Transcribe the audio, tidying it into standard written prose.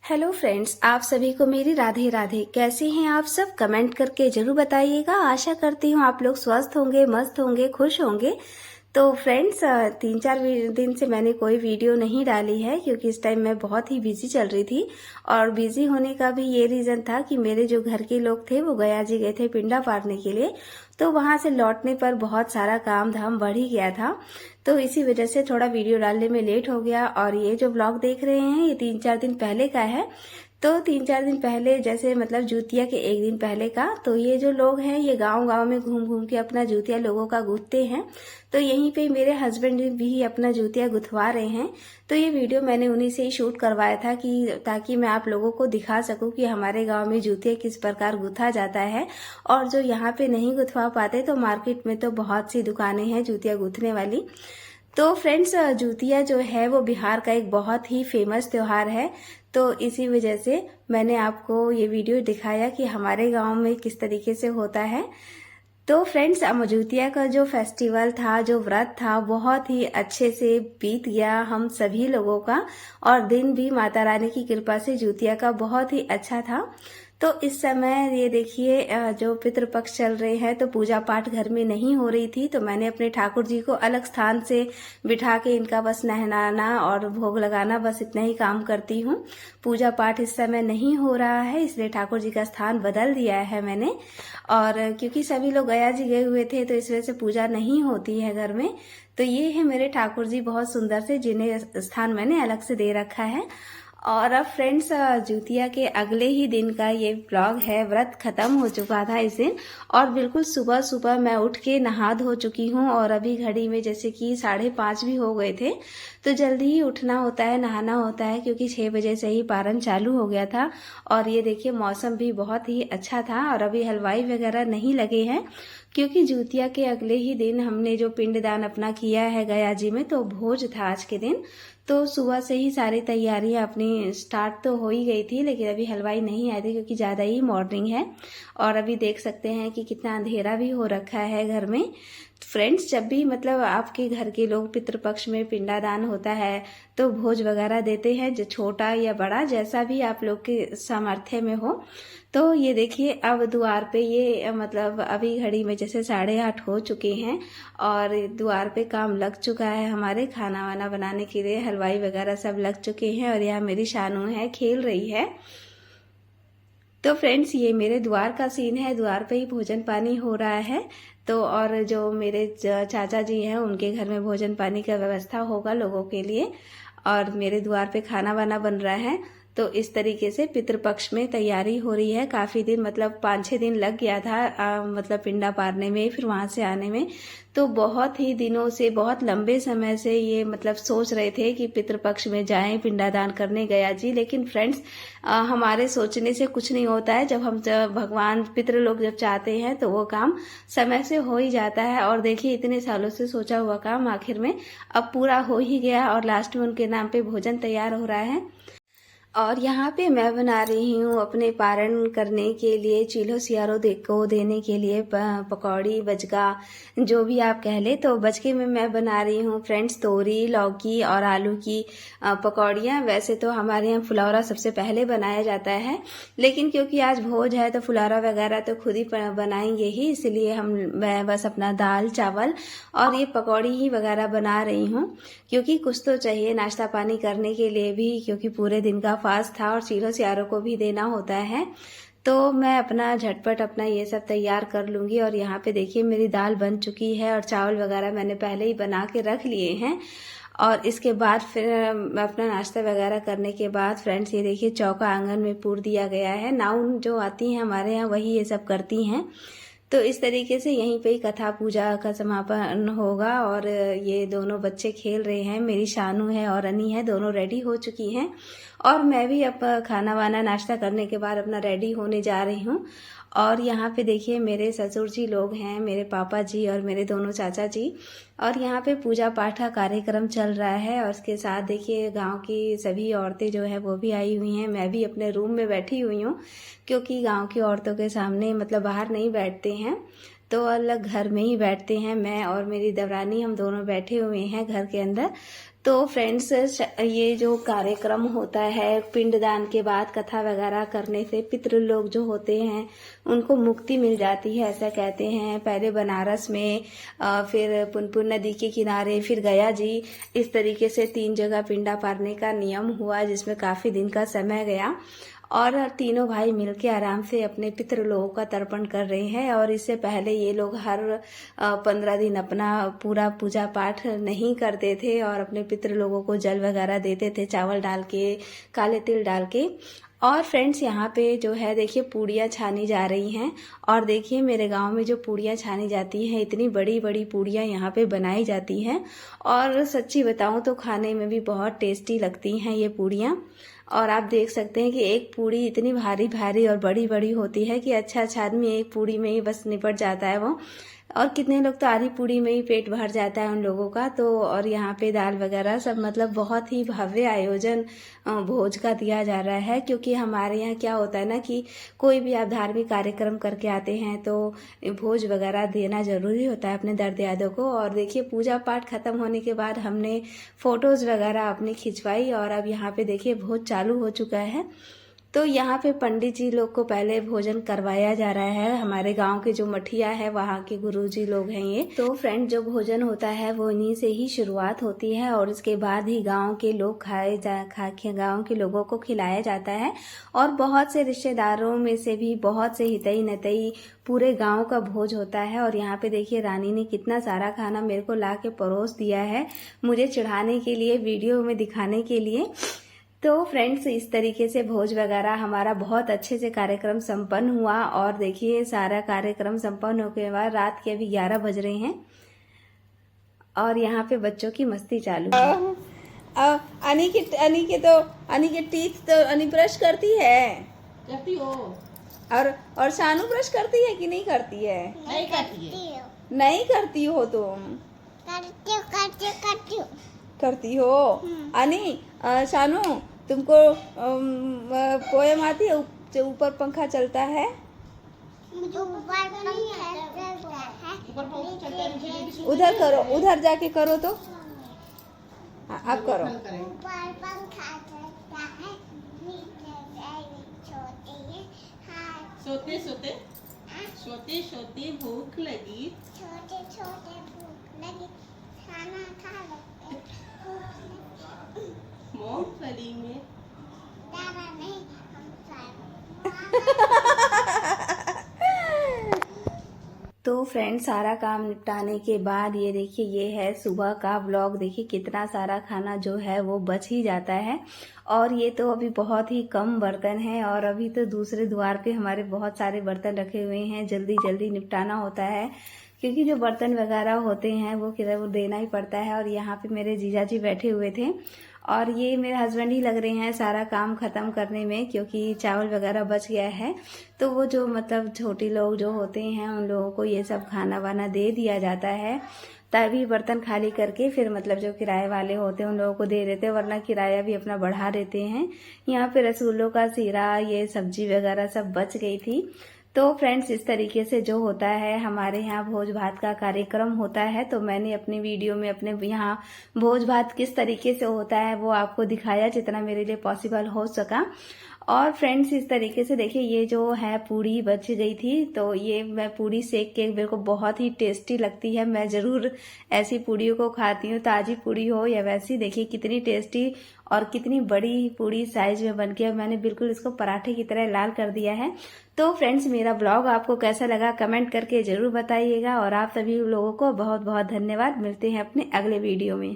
Hello friends, आप सभी को मेरी राधे राधे। कैसे हैं आप सब? कमेंट करके जरूर बताइएगा। आशा करती हूँ आप लोग स्वस्थ होंगे, मस्त होंगे, खुश होंगे। तो फ्रेंड्स, 3-4 दिन से मैंने कोई वीडियो नहीं डाली है क्योंकि इस टाइम मैं बहुत ही बिजी चल रही थी। और बिजी होने का भी ये रीज़न था कि मेरे जो घर के लोग थे वो गया जी गए थे पिंडा पारने के लिए। तो वहां से लौटने पर बहुत सारा काम धाम बढ़ ही गया था। तो इसी वजह से थोड़ा वीडियो डालने में लेट हो गया। और ये जो ब्लॉग देख रहे हैं ये 3-4 दिन पहले का है। तो 3-4 दिन पहले, जैसे मतलब जूतिया के एक दिन पहले का, तो ये जो लोग हैं ये गांव गांव में घूम घूम के अपना जूतिया लोगों का गूंथते हैं। तो यहीं पे मेरे हस्बैंड भी अपना जूतिया गुथवा रहे हैं। तो ये वीडियो मैंने उन्हीं से ही शूट करवाया था कि ताकि मैं आप लोगों को दिखा सकूं कि हमारे गांव में जूतिया किस प्रकार गुथा जाता है। और जो यहाँ पे नहीं गुथवा पाते तो मार्केट में तो बहुत सी दुकानें हैं जूतिया गूथने वाली। तो फ्रेंड्स, जूतिया जो है वो बिहार का एक बहुत ही फेमस त्योहार है। तो इसी वजह से मैंने आपको ये वीडियो दिखाया कि हमारे गांव में किस तरीके से होता है। तो फ्रेंड्स, जूतिया का जो फेस्टिवल था, जो व्रत था, बहुत ही अच्छे से बीत गया हम सभी लोगों का। और दिन भी माता रानी की कृपा से जूतिया का बहुत ही अच्छा था। तो इस समय ये देखिए, जो पितृपक्ष चल रहे हैं तो पूजा पाठ घर में नहीं हो रही थी। तो मैंने अपने ठाकुर जी को अलग स्थान से बिठा के इनका बस नहलाना और भोग लगाना, बस इतना ही काम करती हूँ। पूजा पाठ इस समय नहीं हो रहा है, इसलिए ठाकुर जी का स्थान बदल दिया है मैंने। और क्योंकि सभी लोग गया जी गए हुए थे तो इस वजह से पूजा नहीं होती है घर में। तो ये है मेरे ठाकुर जी, बहुत सुंदर से, जिन्हें स्थान मैंने अलग से दे रखा है। और अब फ्रेंड्स, जूतिया के अगले ही दिन का ये ब्लॉग है। व्रत खत्म हो चुका था इस दिन और बिल्कुल सुबह सुबह मैं उठ के नहा धो चुकी हूँ। और अभी घड़ी में जैसे कि 5:30 भी हो गए थे। तो जल्दी ही उठना होता है, नहाना होता है, क्योंकि 6 बजे से ही पारण चालू हो गया था। और ये देखिए मौसम भी बहुत ही अच्छा था। और अभी हलवाई वगैरह नहीं लगे हैं क्योंकि जूतिया के अगले ही दिन हमने जो पिंडदान अपना किया है गया जी में, तो भोज था आज के दिन। तो सुबह से ही सारी तैयारियां अपनी स्टार्ट तो हो ही गई थी, लेकिन अभी हलवाई नहीं आए थे क्योंकि ज़्यादा ही मॉर्निंग है। और अभी देख सकते हैं कि कितना अंधेरा भी हो रखा है घर में। फ्रेंड्स, जब भी मतलब आपके घर के लोग पितृपक्ष में पिंडादान होता है तो भोज वगैरह देते हैं, जो छोटा या बड़ा जैसा भी आप लोग के सामर्थ्य में हो। तो ये देखिए अब द्वार पे ये मतलब अभी घड़ी में जैसे 8:30 हो चुके हैं और द्वार पे काम लग चुका है। हमारे खाना वाना बनाने के लिए हलवाई वगैरह सब लग चुके हैं। और यहाँ मेरी शानू है, खेल रही है। तो फ्रेंड्स, ये मेरे द्वार का सीन है। द्वार पे ही भोजन पानी हो रहा है। तो और जो मेरे चाचा जी हैं उनके घर में भोजन पानी का व्यवस्था होगा लोगों के लिए। और मेरे द्वार पे खाना वाना बन रहा है। तो इस तरीके से पितृपक्ष में तैयारी हो रही है। काफ़ी दिन, मतलब 5-6 दिन लग गया था मतलब पिंडा पारने में, फिर वहाँ से आने में। तो बहुत ही दिनों से, बहुत लंबे समय से ये मतलब सोच रहे थे कि पितृपक्ष में जाएं, पिंडादान करने गया जी। लेकिन फ्रेंड्स, हमारे सोचने से कुछ नहीं होता है। जब भगवान पितृ लोग जब चाहते हैं तो वो काम समय से हो ही जाता है। और देखिए इतने सालों से सोचा हुआ काम आखिर में अब पूरा हो ही गया और लास्ट में उनके नाम पे भोजन तैयार हो रहा है। और यहाँ पे मैं बना रही हूँ अपने पारण करने के लिए, चील्हो सियारो को देने के लिए पकौड़ी, बजका, जो भी आप कह ले। तो बजके में मैं बना रही हूँ फ्रेंड्स तोरी, लौकी और आलू की पकौड़ियाँ। वैसे तो हमारे यहाँ फुलौरा सबसे पहले बनाया जाता है, लेकिन क्योंकि आज भोज है तो फुलौरा वगैरह तो खुद ही बनाएंगे ही, इसलिए मैं बस अपना दाल चावल और ये पकौड़ी ही वगैरह बना रही हूँ। क्योंकि कुछ तो चाहिए नाश्ता पानी करने के लिए भी, क्योंकि पूरे दिन का फास्ट था और चील्हो सियारों को भी देना होता है। तो मैं अपना झटपट अपना ये सब तैयार कर लूँगी। और यहाँ पे देखिए मेरी दाल बन चुकी है और चावल वगैरह मैंने पहले ही बना के रख लिए हैं। और इसके बाद फिर अपना नाश्ता वगैरह करने के बाद फ्रेंड्स, ये देखिए चौका आंगन में पूर दिया गया है। नाउन जो आती हैं हमारे यहाँ वही ये सब करती हैं। तो इस तरीके से यहीं पे ही कथा पूजा का समापन होगा। और ये दोनों बच्चे खेल रहे हैं, मेरी शानू है और अनी है, दोनों रेडी हो चुकी हैं। और मैं भी अब खाना वाना नाश्ता करने के बाद अपना रेडी होने जा रही हूँ। और यहाँ पे देखिए मेरे ससुर जी लोग हैं, मेरे पापा जी और मेरे दोनों चाचा जी। और यहाँ पे पूजा पाठ का कार्यक्रम चल रहा है। और उसके साथ देखिए गांव की सभी औरतें जो है वो भी आई हुई हैं। मैं भी अपने रूम में बैठी हुई हूँ, क्योंकि गांव की औरतों के सामने मतलब बाहर नहीं बैठते हैं, तो अलग घर में ही बैठते हैं। मैं और मेरी देवरानी हम दोनों बैठे हुए हैं घर के अंदर। तो फ्रेंड्स, ये जो कार्यक्रम होता है पिंडदान के बाद कथा वगैरह करने से पितृ लोग जो होते हैं उनको मुक्ति मिल जाती है, ऐसा कहते हैं। पहले बनारस में, फिर पुनपुन नदी के किनारे, फिर गया जी, इस तरीके से 3 जगह पिंडा पारने का नियम हुआ, जिसमें काफ़ी दिन का समय गया। और तीनों भाई मिलके आराम से अपने पितृ लोगों का तर्पण कर रहे हैं। और इससे पहले ये लोग हर 15 दिन अपना पूरा पूजा पाठ नहीं करते थे और अपने पितृ लोगों को जल वगैरह देते थे, चावल डाल के, काले तिल डाल के। और फ्रेंड्स, यहाँ पे जो है देखिए पूड़ियाँ छानी जा रही हैं। और देखिए मेरे गांव में जो पूड़ियाँ छानी जाती हैं, इतनी बड़ी बड़ी पूड़ियाँ यहाँ पे बनाई जाती हैं। और सच्ची बताऊँ तो खाने में भी बहुत टेस्टी लगती हैं ये पूड़ियाँ। और आप देख सकते हैं कि एक पूड़ी इतनी भारी भारी और बड़ी बड़ी होती है कि अच्छा आदमी एक पूड़ी में ही बस निपट जाता है वो। और कितने लोग तो आधी पूड़ी में ही पेट भर जाता है उन लोगों का। तो और यहाँ पे दाल वगैरह सब, मतलब बहुत ही भव्य आयोजन भोज का दिया जा रहा है। क्योंकि हमारे यहाँ क्या होता है ना कि कोई भी आप धार्मिक कार्यक्रम करके आते हैं तो भोज वगैरह देना जरूरी होता है अपने दर्दयादों को। और देखिए पूजा पाठ खत्म होने के बाद हमने फोटोज वगैरह अपनी खिंचवाई और अब यहाँ पे देखिए भोज चालू हो चुका है। तो यहाँ पे पंडित जी लोग को पहले भोजन करवाया जा रहा है। हमारे गांव के जो मठिया है वहाँ के गुरुजी लोग हैं ये। तो फ्रेंड, जो भोजन होता है वो इन्हीं से ही शुरुआत होती है और उसके बाद ही गांव के लोग गांव के लोगों को खिलाया जाता है। और बहुत से रिश्तेदारों में से भी बहुत से हितई नतई पूरे गांव का भोज होता है। और यहाँ पे देखिए रानी ने कितना सारा खाना मेरे को ला के परोस दिया है, मुझे चढ़ाने के लिए, वीडियो में दिखाने के लिए। तो फ्रेंड्स, इस तरीके से भोज वगैरह हमारा बहुत अच्छे से कार्यक्रम संपन्न हुआ। और देखिए सारा कार्यक्रम संपन्न होने के बाद रात के अभी 11 बज रहे हैं और यहाँ पे बच्चों की मस्ती चालू है। अनी की टीथ तो अनी ब्रश करती हो और शानू ब्रश करती है कि नहीं करती है? नहीं करती हो तुम? करती हो। अनी, शानू, तुमको पोएम आती है जो ऊपर पंखा चलता है? उधर करो, उधर जाके करो तो। आप करो। ऊपर पंखा चलता है, सोते सोते सोते सोते भूख लगी, छोटे छोटे भूख लगी, खाना खा लो। मूंगफली में दाना नहीं, तो फ्रेंड, सारा काम निपटाने के बाद ये देखिए ये है सुबह का व्लॉग। देखिए कितना सारा खाना जो है वो बच ही जाता है। और ये तो अभी बहुत ही कम बर्तन है और अभी तो दूसरे द्वार पे हमारे बहुत सारे बर्तन रखे हुए हैं, जल्दी जल्दी निपटाना होता है क्योंकि जो बर्तन वगैरह होते हैं वो किधर वो देना ही पड़ता है। और यहाँ पे मेरे जीजा जी बैठे हुए थे और ये मेरे हस्बैंड ही लग रहे हैं सारा काम खत्म करने में, क्योंकि चावल वगैरह बच गया है। तो वो जो मतलब छोटे लोग जो होते हैं उन लोगों को ये सब खाना वाना दे दिया जाता है, तभी बर्तन खाली करके फिर मतलब जो किराए वाले होते हैं उन लोगों को दे देते हैं, वरना किराया भी अपना बढ़ा देते हैं। यहाँ पे रसगुल्लों का सीरा, ये सब्जी वगैरह सब बच गई थी। तो फ्रेंड्स, इस तरीके से जो होता है हमारे यहाँ भोज भात का कार्यक्रम होता है। तो मैंने अपनी वीडियो में अपने यहाँ भोज भात किस तरीके से होता है वो आपको दिखाया जितना मेरे लिए पॉसिबल हो सका। और फ्रेंड्स, इस तरीके से देखिए ये जो है पूड़ी बच गई थी, तो ये मैं पूड़ी सेक के, मेरे को बहुत ही टेस्टी लगती है। मैं ज़रूर ऐसी पूड़ियों को खाती हूँ, ताज़ी पूड़ी हो या वैसी। देखिए कितनी टेस्टी और कितनी बड़ी पूड़ी साइज में बन के मैंने बिल्कुल इसको पराठे की तरह लाल कर दिया है। तो फ्रेंड्स, मेरा ब्लॉग आपको कैसा लगा कमेंट करके ज़रूर बताइएगा। और आप सभी लोगों को बहुत बहुत धन्यवाद। मिलते हैं अपने अगले वीडियो में।